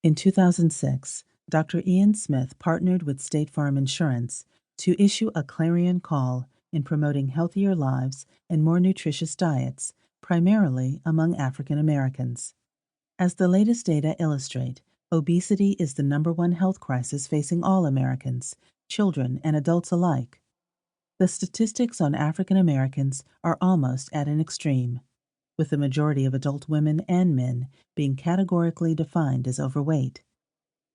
In 2006, Dr. Ian Smith partnered with State Farm Insurance to issue a clarion call in promoting healthier lives and more nutritious diets, primarily among African Americans. As the latest data illustrate, obesity is the #1 health crisis facing all Americans, children and adults alike. The statistics on African Americans are almost at an extreme, with the majority of adult women and men being categorically defined as overweight.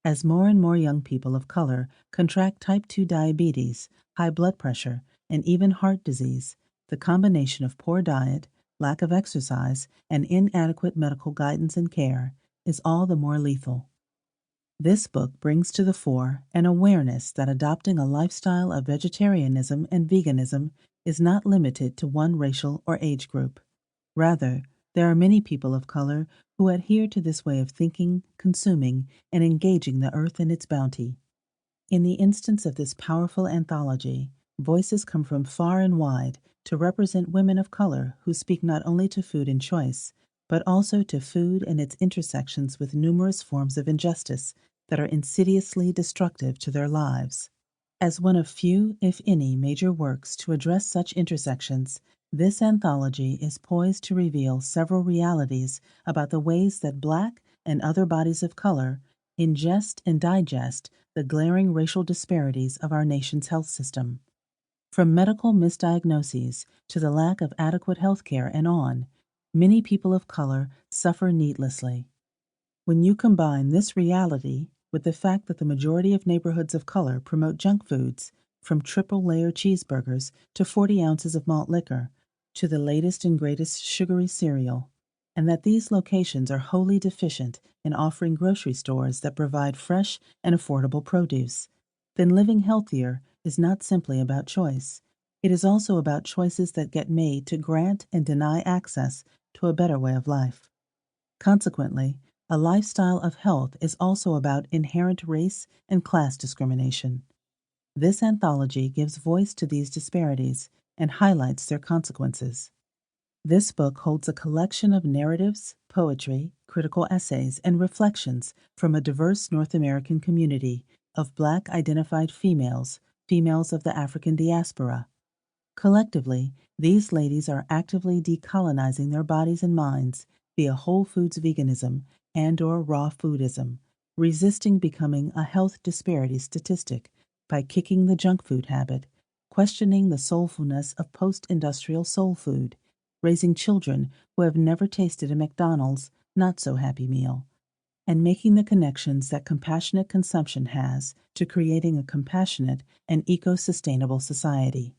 As more and more young people of color contract type 2 diabetes, high blood pressure, and even heart disease, the combination of poor diet, lack of exercise, and inadequate medical guidance and care is all the more lethal. This book brings to the fore an awareness that adopting a lifestyle of vegetarianism and veganism is not limited to one racial or age group. Rather, there are many people of color who adhere to this way of thinking, consuming, and engaging the earth and its bounty. In the instance of this powerful anthology, voices come from far and wide to represent women of color who speak not only to food and choice, but also to food and its intersections with numerous forms of injustice that are insidiously destructive to their lives. As one of few, if any, major works to address such intersections, this anthology is poised to reveal several realities about the ways that Black and other bodies of color ingest and digest the glaring racial disparities of our nation's health system. From medical misdiagnoses to the lack of adequate health care and on, many people of color suffer needlessly. When you combine this reality with the fact that the majority of neighborhoods of color promote junk foods, from triple-layer cheeseburgers to 40 ounces of malt liquor, to the latest and greatest sugary cereal, and that these locations are wholly deficient in offering grocery stores that provide fresh and affordable produce, then living healthier is not simply about choice. It is also about choices that get made to grant and deny access to a better way of life. Consequently, a lifestyle of health is also about inherent race and class discrimination. This anthology gives voice to these disparities and highlights their consequences. This book holds a collection of narratives, poetry, critical essays, and reflections from a diverse North American community of Black identified females, females of the African diaspora. Collectively, these ladies are actively decolonizing their bodies and minds via whole foods veganism and/or raw foodism, resisting becoming a health disparity statistic by kicking the junk food habit, questioning the soulfulness of post-industrial soul food, raising children who have never tasted a McDonald's not-so-happy meal, and making the connections that compassionate consumption has to creating a compassionate and eco-sustainable society.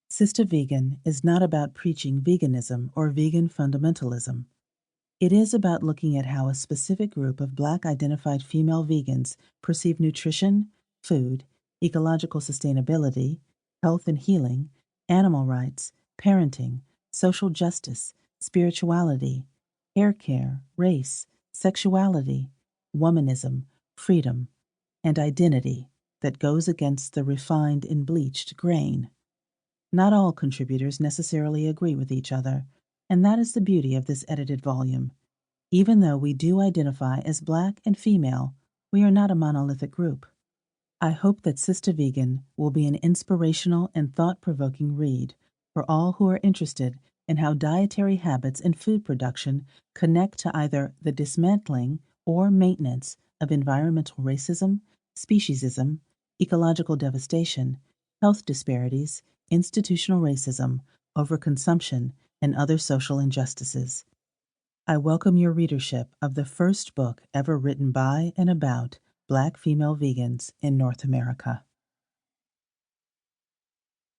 Sistah Vegan is not about preaching veganism or vegan fundamentalism. It is about looking at how a specific group of Black identified female vegans perceive nutrition, food, ecological sustainability, health and healing, animal rights, parenting, social justice, spirituality, hair care, race, sexuality, womanism, freedom, and identity that goes against the refined and bleached grain. Not all contributors necessarily agree with each other, and that is the beauty of this edited volume. Even though we do identify as Black and female, we are not a monolithic group. I hope that Sistah Vegan will be an inspirational and thought-provoking read for all who are interested in how dietary habits and food production connect to either the dismantling or maintenance of environmental racism, speciesism, ecological devastation, health disparities, institutional racism, overconsumption, and other social injustices. I welcome your readership of the first book ever written by and about Black female vegans in North America.